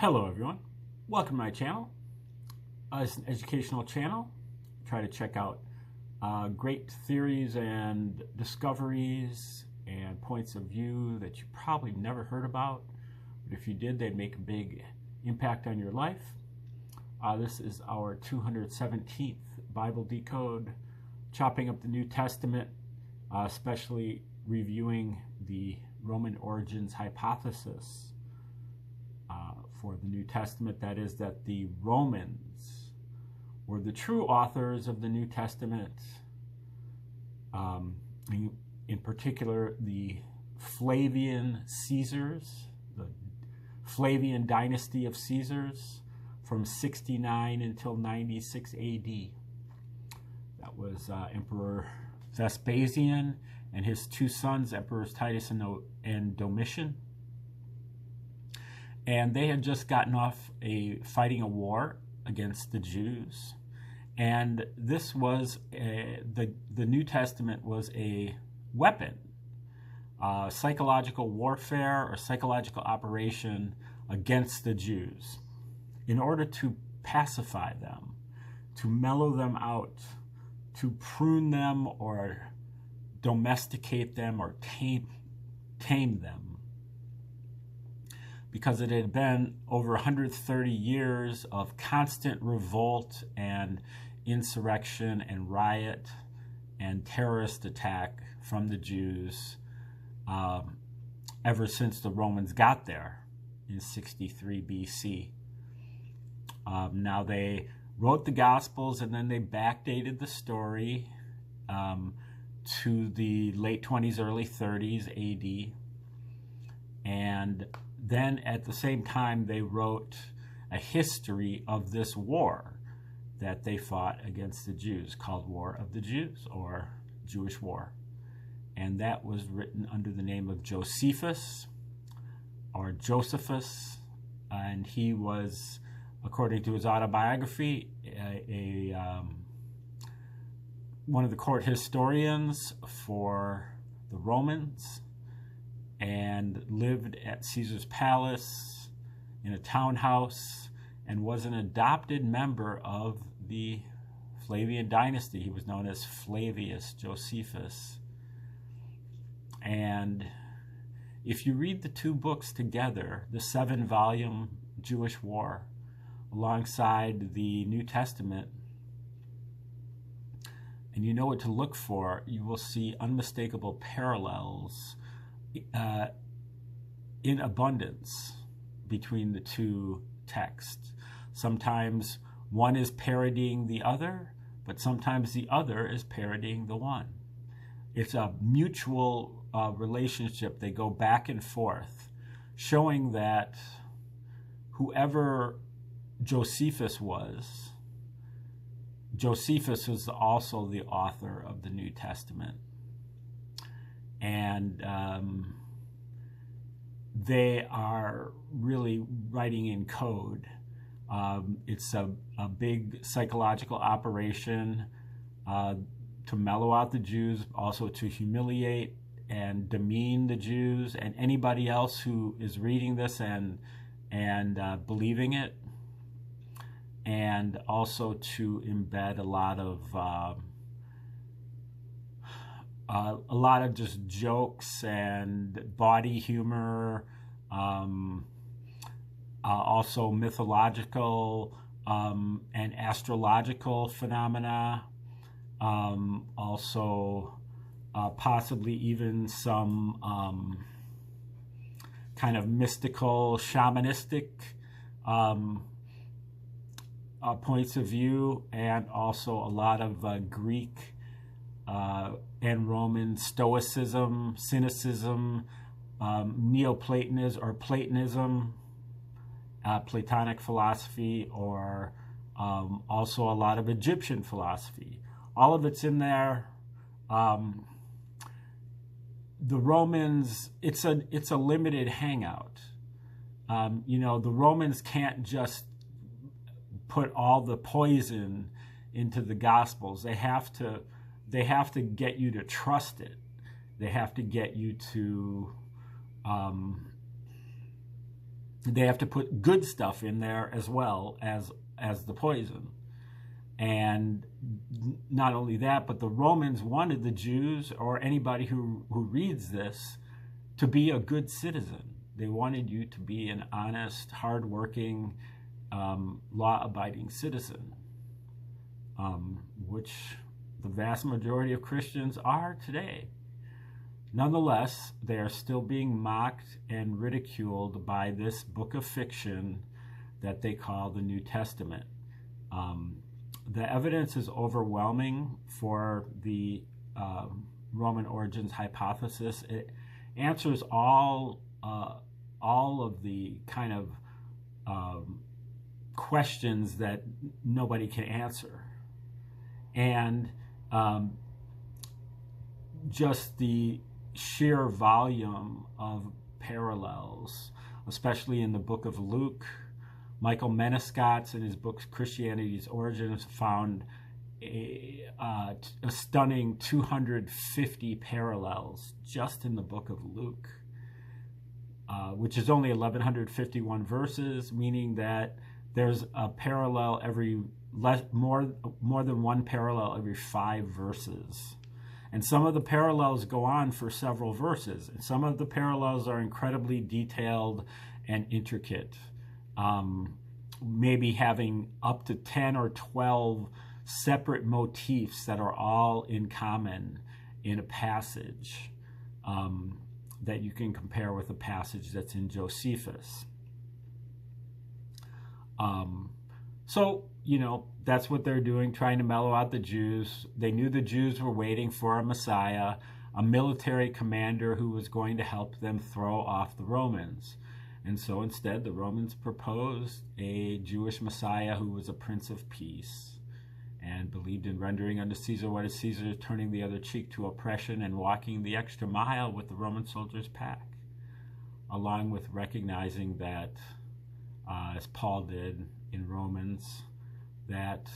Hello everyone, welcome to my channel. It's an educational channel. Try to check out great theories and discoveries and points of view that you probably never heard about, but if you did, they'd make a big impact on your life. This is our 217th Bible Decode, chopping up the New Testament, especially reviewing the Roman origins hypothesis for the New Testament. That is, that the Romans were the true authors of the New Testament, in particular the Flavian Caesars, the Flavian dynasty of Caesars from 69 until 96 AD. That was Emperor Vespasian and his two sons, Emperors Titus and Domitian. And they had just gotten off fighting a war against the Jews. And this was, the New Testament was a weapon, psychological warfare or psychological operation against the Jews in order to pacify them, to mellow them out, to prune them or domesticate them or tame them. Because it had been over 130 years of constant revolt and insurrection and riot and terrorist attack from the Jews ever since the Romans got there in 63 BC. Now they wrote the Gospels and then they backdated the story to the late 20s, early 30s AD. And then at the same time, they wrote a history of this war that they fought against the Jews, called War of the Jews, or Jewish War. And that was written under the name of Josephus, or Josephus, and he was, according to his autobiography, one of the court historians for the Romans, and lived at Caesar's palace in a townhouse and was an adopted member of the Flavian dynasty. He was known as Flavius Josephus. And if you read the two books together, the 7-volume Jewish War alongside the New Testament, and you know what to look for, you will see unmistakable parallels in abundance between the two texts. Sometimes one is parodying the other, but sometimes the other is parodying the one. It's a mutual relationship. They go back and forth, showing that whoever Josephus was also the author of the New Testament. And they are really writing in code. It's a big psychological operation to mellow out the Jews, also to humiliate and demean the Jews and anybody else who is reading this and believing it, and also to embed a lot of just jokes and body humor, also mythological and astrological phenomena, also possibly even some kind of mystical, shamanistic points of view, and also a lot of Greek and Roman Stoicism, cynicism, Neoplatonism or Platonism, Platonic philosophy, or also a lot of Egyptian philosophy. All of it's in there. The Romans, it's a limited hangout. You know, the Romans can't just put all the poison into the Gospels. They have to get you to trust it. They have to get you to they have to put good stuff in there as well as the poison. And not only that, but the Romans wanted the Jews, or anybody who reads this, to be a good citizen. They wanted you to be an honest, hardworking, law-abiding citizen, which the vast majority of Christians are today. Nonetheless, they are still being mocked and ridiculed by this book of fiction that they call the New Testament. The evidence is overwhelming for the Roman origins hypothesis. It answers all of the kind of questions that nobody can answer, and just the sheer volume of parallels, especially in the book of Luke. Michael Menescot's, in his book Christianity's Origins, found a stunning 250 parallels just in the book of Luke, which is only 1,151 verses, meaning that there's a parallel more than one parallel every 5 verses. And some of the parallels go on for several verses, and some of the parallels are incredibly detailed and intricate. Maybe having up to 10 or 12 separate motifs that are all in common in a passage that you can compare with a passage that's in Josephus. So, that's what they're doing, trying to mellow out the Jews. They knew the Jews were waiting for a Messiah, a military commander who was going to help them throw off the Romans. And so instead, the Romans proposed a Jewish Messiah who was a Prince of Peace and believed in rendering unto Caesar what is Caesar's, turning the other cheek to oppression, and walking the extra mile with the Roman soldiers' pack, along with recognizing that, as Paul did in Romans, that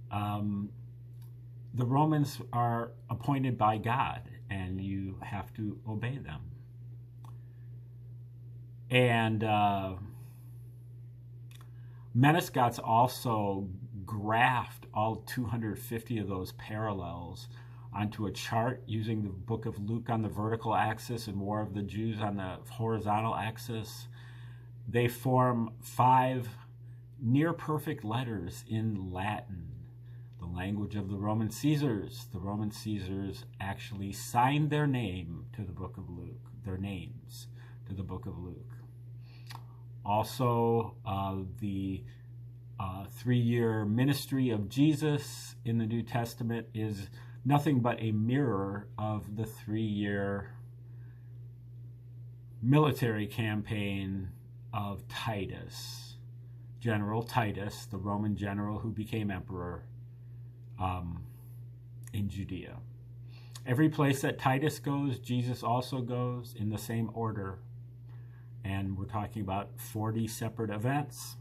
the Romans are appointed by God and you have to obey them. And Menescot's also graphed all 250 of those parallels onto a chart using the book of Luke on the vertical axis and War of the Jews on the horizontal axis. They form 5 near-perfect letters in Latin, the language of the Roman Caesars. The Roman Caesars actually signed their name to the book of Luke, their names to the book of Luke. Also, the 3-year ministry of Jesus in the New Testament is nothing but a mirror of the 3-year military campaign of Titus, General Titus, the Roman general who became emperor in Judea. Every place that Titus goes, Jesus also goes, in the same order. And we're talking about 40 separate events.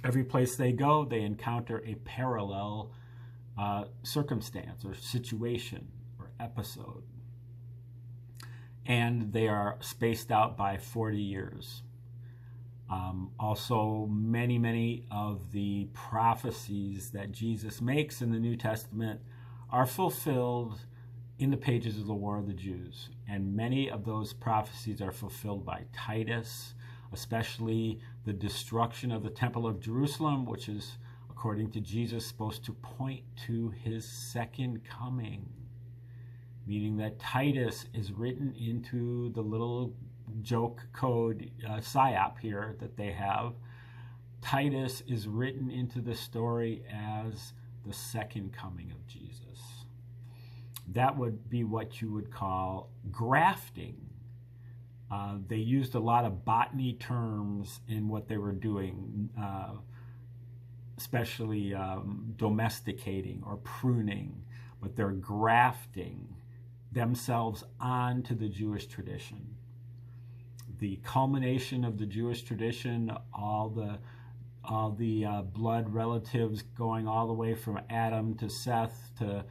Every place they go, they encounter a parallel circumstance or situation or episode. And they are spaced out by 40 years. Also, many of the prophecies that Jesus makes in the New Testament are fulfilled in the pages of the War of the Jews. And many of those prophecies are fulfilled by Titus, especially the destruction of the Temple of Jerusalem, which is, according to Jesus, supposed to point to his second coming. Meaning that Titus is written into the little joke code psyop here that they have. Titus is written into the story as the second coming of Jesus. That would be what you would call grafting. They used a lot of botany terms in what they were doing, especially domesticating or pruning, but they're grafting themselves onto the Jewish tradition. The culmination of the Jewish tradition, all the blood relatives going all the way from Adam to Seth to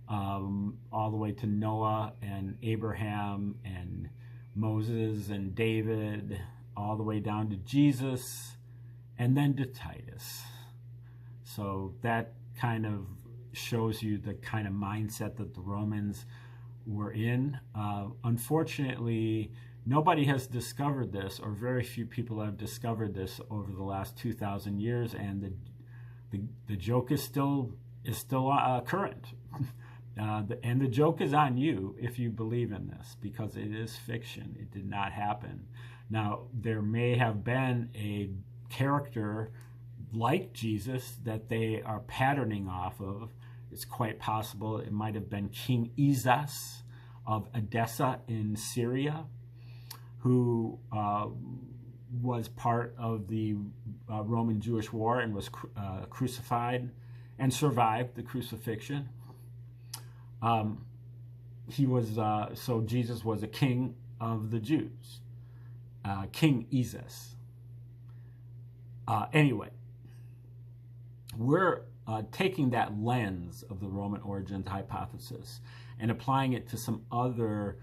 all the way to Noah and Abraham and Moses and David, all the way down to Jesus and then to Titus. So that kind of shows you the kind of mindset that the Romans were in. Unfortunately, nobody has discovered this, or very few people have discovered this over the last 2,000 years, and the joke is still current. And the joke is on you if you believe in this, because it is fiction. It did not happen. Now, there may have been a character like Jesus that they are patterning off of. It's quite possible it might have been King Izas of Edessa in Syria, who was part of the Roman Jewish War and was crucified and survived the crucifixion. So Jesus was a king of the Jews, King Izas. Anyway, we're taking that lens of the Roman origins hypothesis and applying it to some other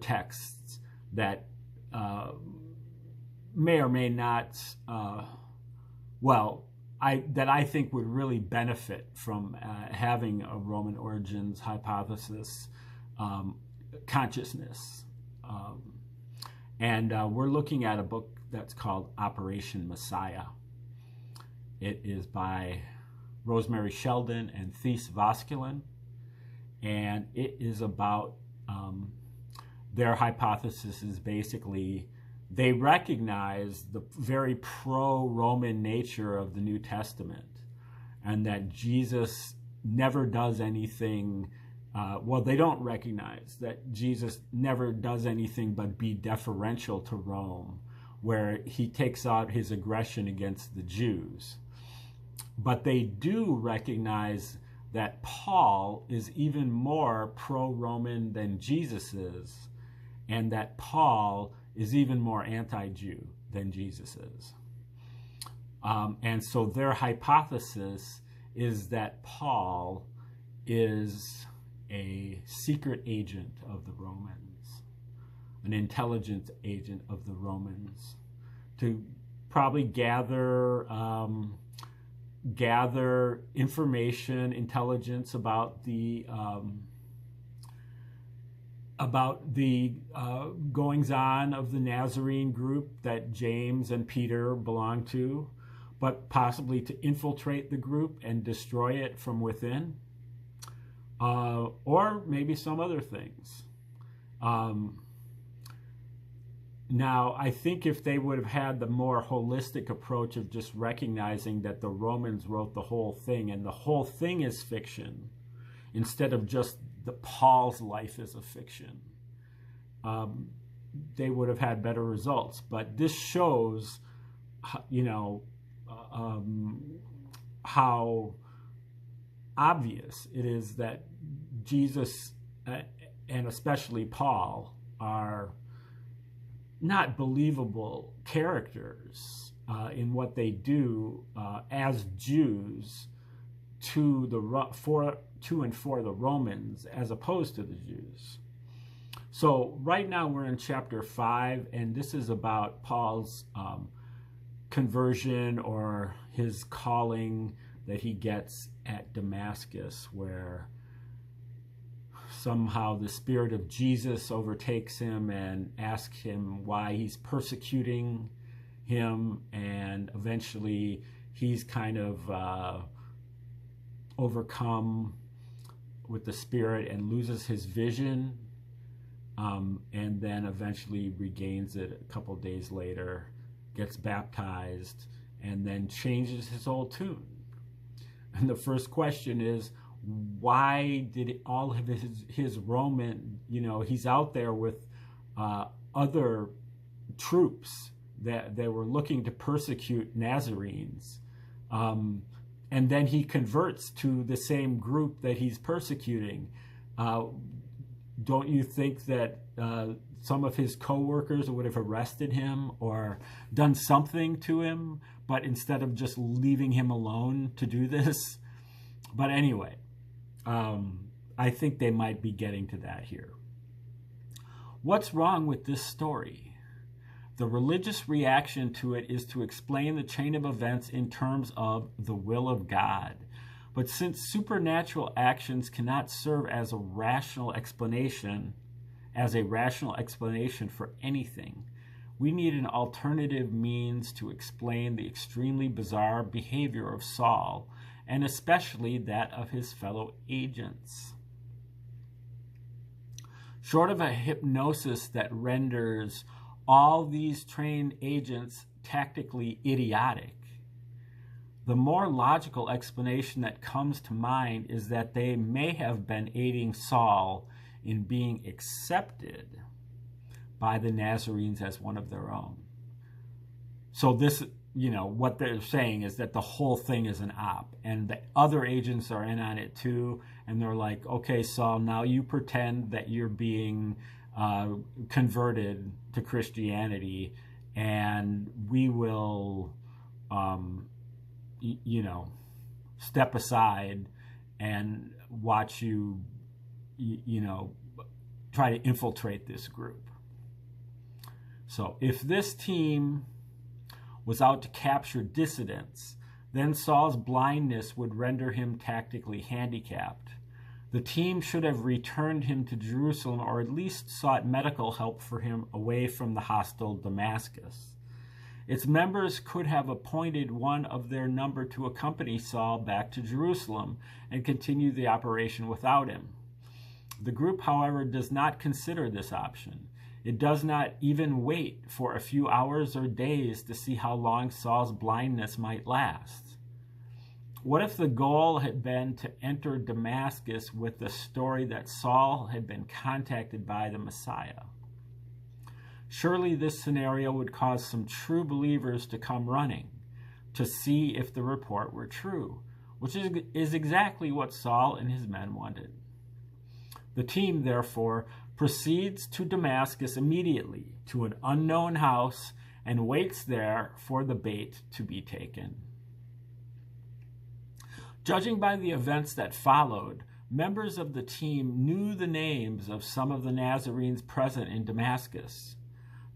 texts that may or may not, that I think would really benefit from having a Roman origins hypothesis consciousness. And we're looking at a book that's called Operation Messiah. It is by Rosemary Sheldon and Thais Voskuilen, and it is about their hypothesis is basically they recognize the very pro-Roman nature of the New Testament, and that Jesus never does anything. They don't recognize that Jesus never does anything but be deferential to Rome, where he takes out his aggression against the Jews. But they do recognize that Paul is even more pro-Roman than Jesus is, and that Paul is even more anti-Jew than Jesus is. And so their hypothesis is that Paul is a secret agent of the Romans, an intelligence agent of the Romans, to probably gather information, intelligence about the goings-on of the Nazarene group that James and Peter belong to, but possibly to infiltrate the group and destroy it from within, or maybe some other things. Now, I think if they would have had the more holistic approach of just recognizing that the Romans wrote the whole thing and the whole thing is fiction, instead of just Paul's life is a fiction, they would have had better results. But this shows, how obvious it is that Jesus and especially Paul are not believable characters in what they do as Jews to and for the Romans, as opposed to the Jews. So right now we're in chapter 5, and this is about Paul's conversion, or his calling that he gets at Damascus, where somehow the Spirit of Jesus overtakes him and asks him why he's persecuting him, and eventually he's kind of overcome with the Spirit and loses his vision, and then eventually regains it a couple days later, gets baptized, and then changes his whole tune. And the first question is, why did all of his Roman, he's out there with other troops that they were looking to persecute Nazarenes, and then he converts to the same group that he's persecuting. Don't you think that some of his co-workers would have arrested him or done something to him, but instead of just leaving him alone to do this? But anyway, I think they might be getting to that here. What's wrong with this story? The religious reaction to it is to explain the chain of events in terms of the will of God. But since supernatural actions cannot serve as a rational explanation for anything, we need an alternative means to explain the extremely bizarre behavior of Saul, and especially that of his fellow agents. Short of a hypnosis that renders all these trained agents tactically idiotic, the more logical explanation that comes to mind is that they may have been aiding Saul in being accepted by the Nazarenes as one of their own. So this, what they're saying is that the whole thing is an op, and the other agents are in on it too, and they're like, okay, Saul, now you pretend that you're being converted to Christianity, and we will step aside and watch you, try to infiltrate this group. So if this team was out to capture dissidents, then Saul's blindness would render him tactically handicapped. The team should have returned him to Jerusalem, or at least sought medical help for him away from the hostile Damascus. Its members could have appointed one of their number to accompany Saul back to Jerusalem and continue the operation without him. The group, however, does not consider this option. It does not even wait for a few hours or days to see how long Saul's blindness might last. What if the goal had been to enter Damascus with the story that Saul had been contacted by the Messiah? Surely this scenario would cause some true believers to come running to see if the report were true, which is exactly what Saul and his men wanted. The team, therefore, proceeds to Damascus immediately to an unknown house and waits there for the bait to be taken. Judging by the events that followed, members of the team knew the names of some of the Nazarenes present in Damascus.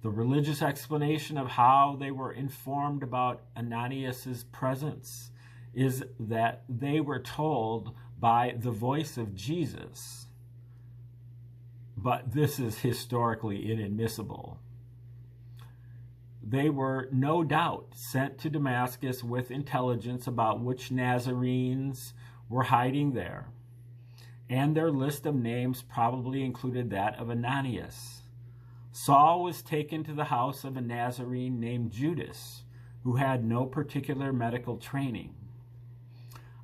The religious explanation of how they were informed about Ananias's presence is that they were told by the voice of Jesus. But this is historically inadmissible. They were no doubt sent to Damascus with intelligence about which Nazarenes were hiding there, and their list of names probably included that of Ananias. Saul was taken to the house of a Nazarene named Judas, who had no particular medical training.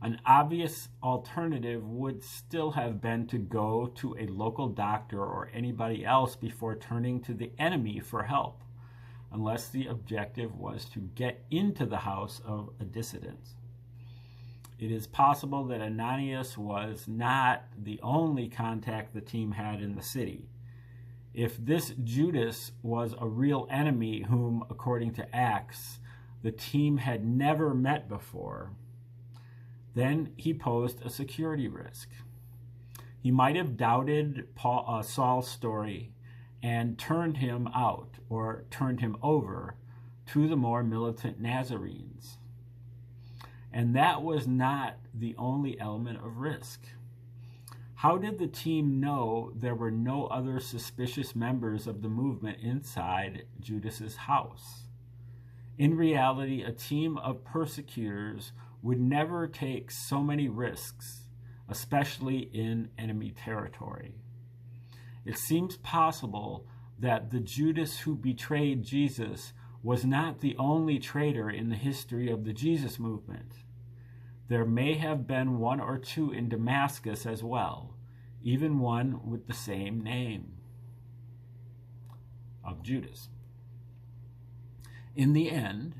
An obvious alternative would still have been to go to a local doctor or anybody else before turning to the enemy for help, unless the objective was to get into the house of a dissident. It is possible that Ananias was not the only contact the team had in the city. If this Judas was a real enemy whom, according to Acts, the team had never met before, then he posed a security risk. He might have doubted Saul's story and turned him out or turned him over to the more militant Nazarenes. And that was not the only element of risk. How did the team know there were no other suspicious members of the movement inside Judas's house? In reality, a team of persecutors would never take so many risks, especially in enemy territory. It seems possible that the Judas who betrayed Jesus was not the only traitor in the history of the Jesus movement. There may have been one or two in Damascus as well, even one with the same name of Judas. In the end,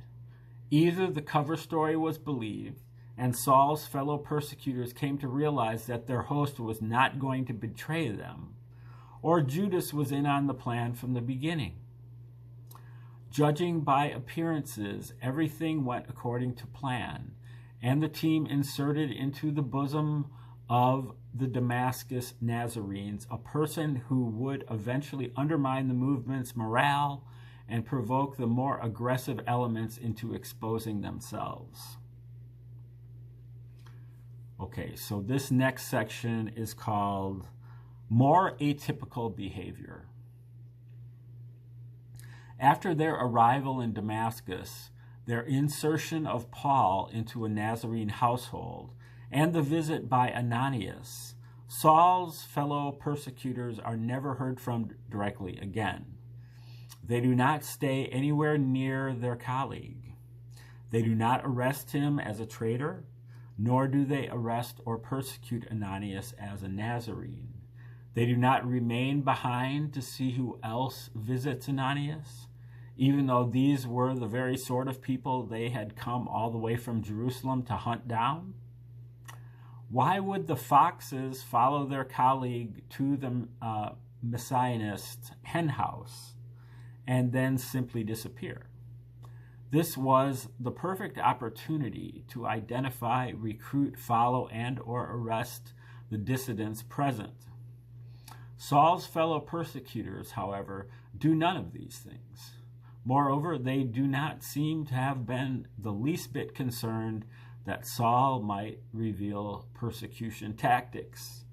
either the cover story was believed and Saul's fellow persecutors came to realize that their host was not going to betray them, or Judas was in on the plan from the beginning. Judging by appearances, everything went according to plan, and the team inserted into the bosom of the Damascus Nazarenes a person who would eventually undermine the movement's morale and provoke the more aggressive elements into exposing themselves. Okay, so this next section is called More Atypical Behavior. After their arrival in Damascus, their insertion of Paul into a Nazarene household, and the visit by Ananias, Saul's fellow persecutors are never heard from directly again. They do not stay anywhere near their colleague. They do not arrest him as a traitor, nor do they arrest or persecute Ananias as a Nazarene. They do not remain behind to see who else visits Ananias, even though these were the very sort of people they had come all the way from Jerusalem to hunt down. Why would the foxes follow their colleague to the Messianist henhouse and then simply disappear? This was the perfect opportunity to identify, recruit, follow, and or arrest the dissidents present. Saul's fellow persecutors, however, do none of these things. Moreover, they do not seem to have been the least bit concerned that Saul might reveal persecution tactics,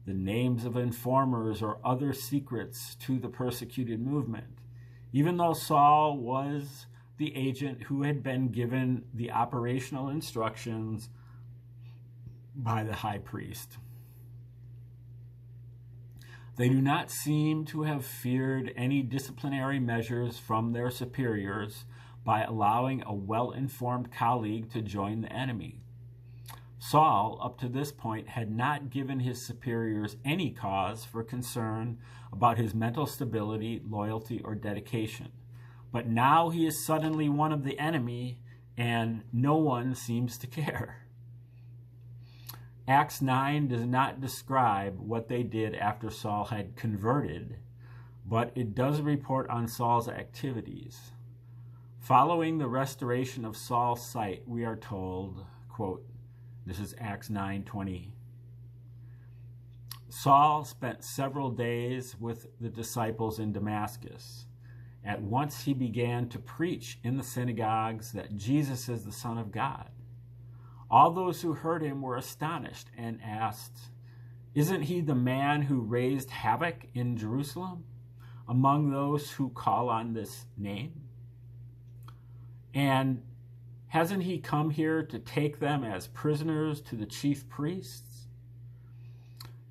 the names of informers or other secrets to the persecuted movement, even though Saul was the agent who had been given the operational instructions by the high priest. They do not seem to have feared any disciplinary measures from their superiors by allowing a well-informed colleague to join the enemy. Saul, up to this point, had not given his superiors any cause for concern about his mental stability, loyalty, or dedication. But now he is suddenly one of the enemy, and no one seems to care. Acts 9 does not describe what they did after Saul had converted, but it does report on Saul's activities. Following the restoration of Saul's sight, we are told, quote, this is Acts 9:20. Saul spent several days with the disciples in Damascus. At once he began to preach in the synagogues that Jesus is the Son of God. All those who heard him were astonished and asked, "Isn't he the man who raised havoc in Jerusalem among those who call on this name? And hasn't he come here to take them as prisoners to the chief priests?"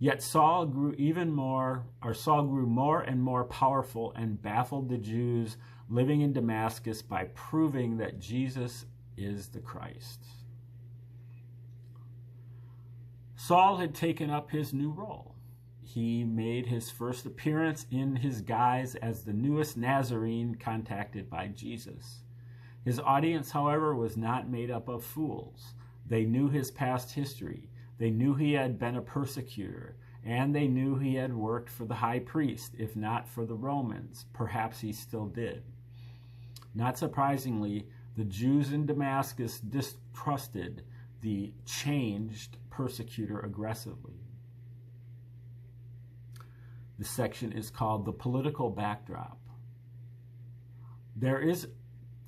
Yet Saul grew more and more powerful and baffled the Jews living in Damascus by proving that Jesus is the Christ. Saul had taken up his new role. He made his first appearance in his guise as the newest Nazarene contacted by Jesus. His audience, however, was not made up of fools. They knew his past history. They knew he had been a persecutor, and they knew he had worked for the high priest, if not for the Romans. Perhaps he still did. Not surprisingly, the Jews in Damascus distrusted the changed persecutor aggressively. This section is called The Political Backdrop. There is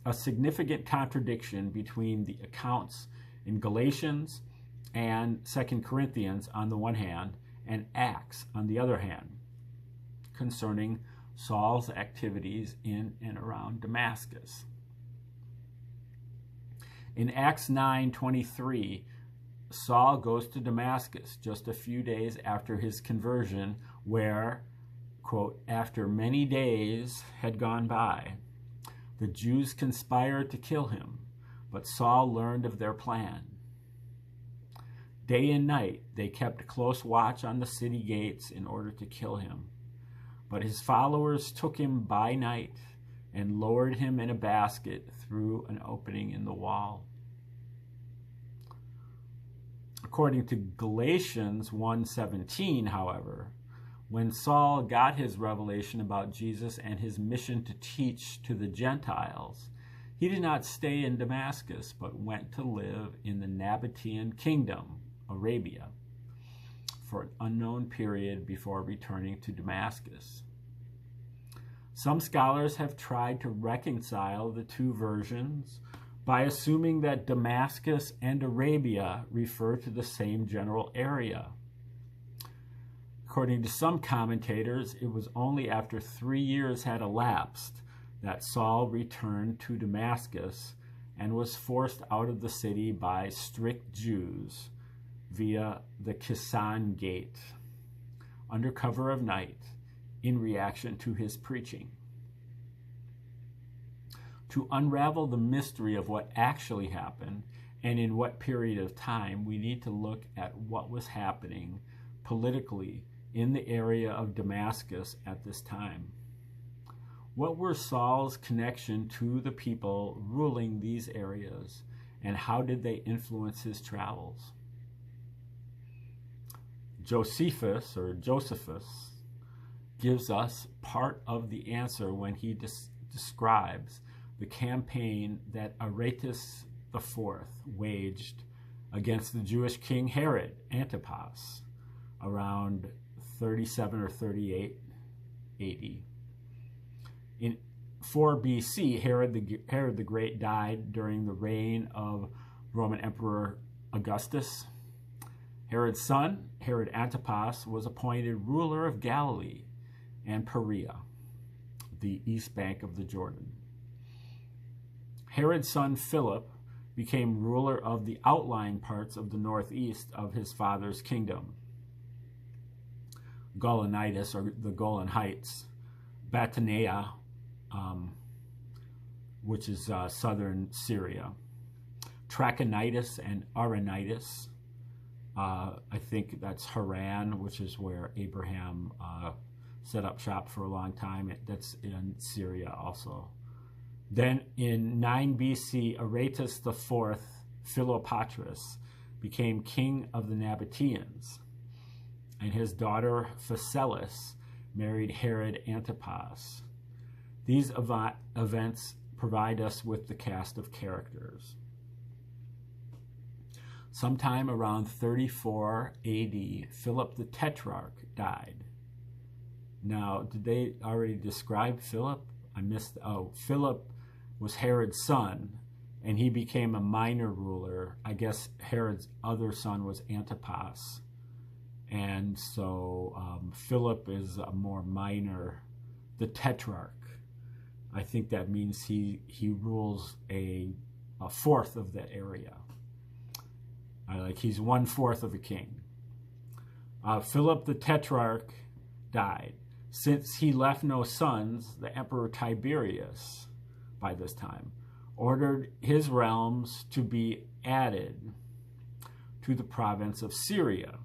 a significant contradiction between the accounts in Galatians and 2 Corinthians on the one hand, and Acts on the other hand, concerning Saul's activities in and around Damascus. In Acts 9:23, Saul goes to Damascus just a few days after his conversion, where, quote, after many days had gone by, the Jews conspired to kill him, but Saul learned of their plan. Day and night they kept close watch on the city gates in order to kill him. But his followers took him by night and lowered him in a basket through an opening in the wall. According to Galatians 1:17, however, when Saul got his revelation about Jesus and his mission to teach to the Gentiles, he did not stay in Damascus, but went to live in the Nabatean kingdom, Arabia, for an unknown period before returning to Damascus. Some scholars have tried to reconcile the two versions by assuming that Damascus and Arabia refer to the same general area. According to some commentators, it was only after 3 years had elapsed that Saul returned to Damascus and was forced out of the city by strict Jews via the Kisan Gate, under cover of night, in reaction to his preaching. To unravel the mystery of what actually happened and in what period of time, we need to look at what was happening politically in the area of Damascus at this time. What were Saul's connection to the people ruling these areas, and how did they influence his travels? Josephus gives us part of the answer when he describes the campaign that Aretas IV waged against the Jewish king Herod Antipas around 37 or 38 AD. In 4 BC, Herod the Great died during the reign of Roman Emperor Augustus. Herod's son, Herod Antipas, was appointed ruler of Galilee and Perea, the east bank of the Jordan. Herod's son Philip became ruler of the outlying parts of the northeast of his father's kingdom, Golanitis, or the Golan Heights, Batanea, which is southern Syria, Trachonitis and Aranitis. I think that's Haran, which is where Abraham set up shop for a long time. That's in Syria also. Then in 9 BC, Aretas IV Philopatris became king of the Nabateans, and his daughter Phasaelis married Herod Antipas. These events provide us with the cast of characters. Sometime around 34 AD, Philip the Tetrarch died. Now, did they already describe Philip? Philip was Herod's son, and he became a minor ruler. I guess Herod's other son was Antipas. And so Philip is a more minor, the Tetrarch. I think that means he rules a fourth of the area. He's 1/4 of a king. Philip the Tetrarch died. Since he left no sons, the Emperor Tiberius, by this time, ordered his realms to be added to the province of Syria.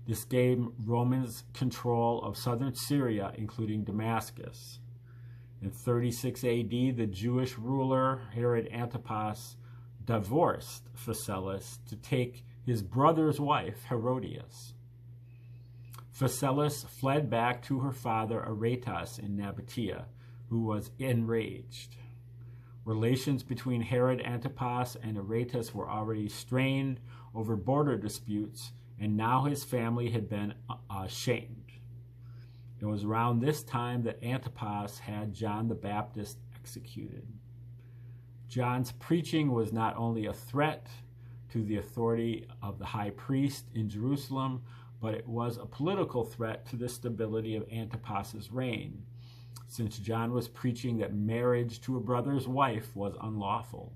This gave Romans control of southern Syria, including Damascus. In 36 AD, the Jewish ruler Herod Antipas divorced Phasaelis to take his brother's wife, Herodias. Phasaelis fled back to her father Aretas in Nabatea, who was enraged. Relations between Herod Antipas and Aretas were already strained over border disputes, and now his family had been shamed. It was around this time that Antipas had John the Baptist executed. John's preaching was not only a threat to the authority of the high priest in Jerusalem, but it was a political threat to the stability of Antipas's reign, since John was preaching that marriage to a brother's wife was unlawful.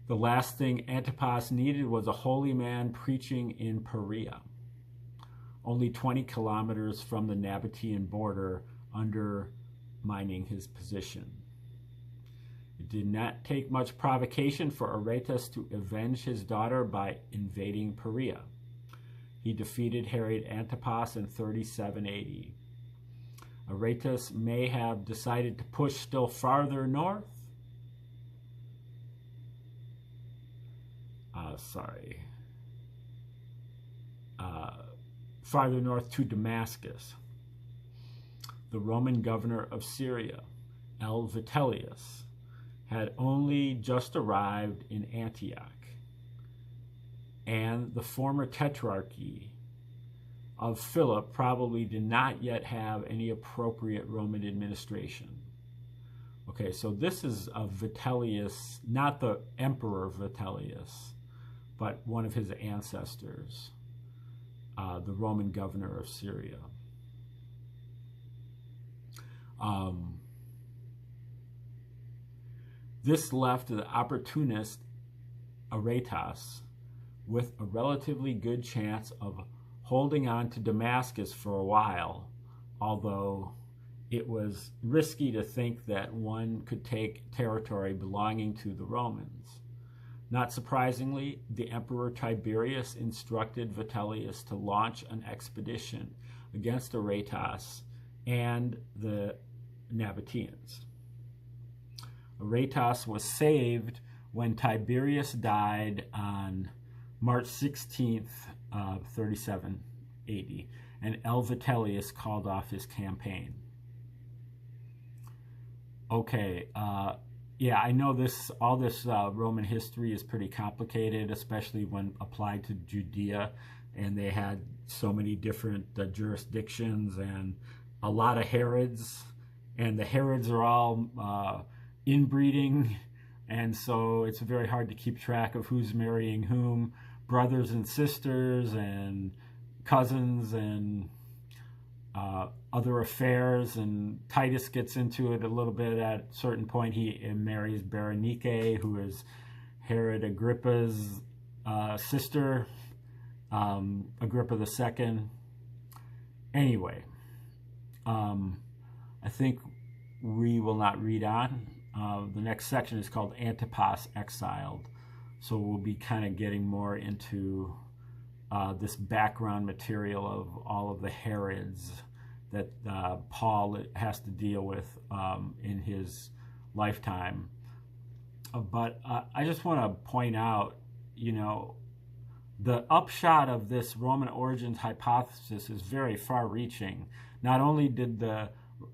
The last thing Antipas needed was a holy man preaching in Perea, only 20 kilometers from the Nabatean border, undermining his position. It did not take much provocation for Aretas to avenge his daughter by invading Perea. He defeated Herod Antipas in 37 AD. Aretas may have decided to push still farther north. Farther north to Damascus. The Roman governor of Syria, L. Vitellius, had only just arrived in Antioch, and the former tetrarchy of Philip probably did not yet have any appropriate Roman administration. Okay, so this is of Vitellius, not the Emperor Vitellius, but one of his ancestors, the Roman governor of Syria. This left the opportunist Aretas with a relatively good chance of holding on to Damascus for a while, although it was risky to think that one could take territory belonging to the Romans. Not surprisingly, the Emperor Tiberius instructed Vitellius to launch an expedition against Aretas and the Nabateans. Aretas was saved when Tiberius died on March 16th, 37 AD, and L. Vitellius called off his campaign. Okay, yeah, I know all this Roman history is pretty complicated, especially when applied to Judea, and they had so many different jurisdictions and a lot of Herods, and the Herods are all inbreeding, and so it's very hard to keep track of who's marrying whom, brothers and sisters and cousins and other affairs, and Titus gets into it a little bit at a certain point. He marries Berenike, who is Herod Agrippa's sister, Agrippa II. Anyway, I think we will not read on. The next section is called Antipas Exiled, so we'll be kind of getting more into this background material of all of the Herods that Paul has to deal with in his lifetime. But I just want to point out, the upshot of this Roman origins hypothesis is very far-reaching. Not only did the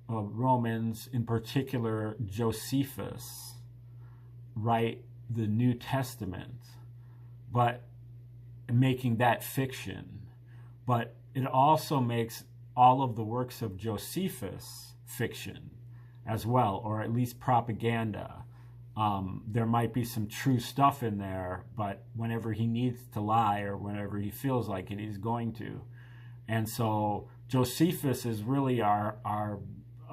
Romans, in particular Josephus, write the New Testament, but making that fiction, but it also makes all of the works of Josephus fiction as well, or at least propaganda. There might be some true stuff in there, but whenever he needs to lie or whenever he feels like it, he's going to. And so Josephus is really a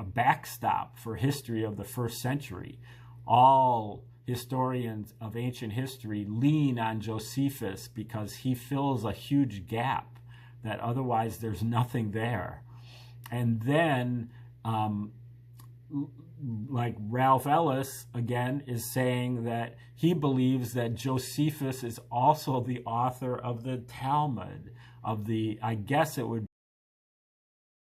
backstop for history of the first century. All historians of ancient history lean on Josephus because he fills a huge gap that otherwise there's nothing there. And then, like Ralph Ellis, again, is saying that he believes that Josephus is also the author of the Talmud, I guess it would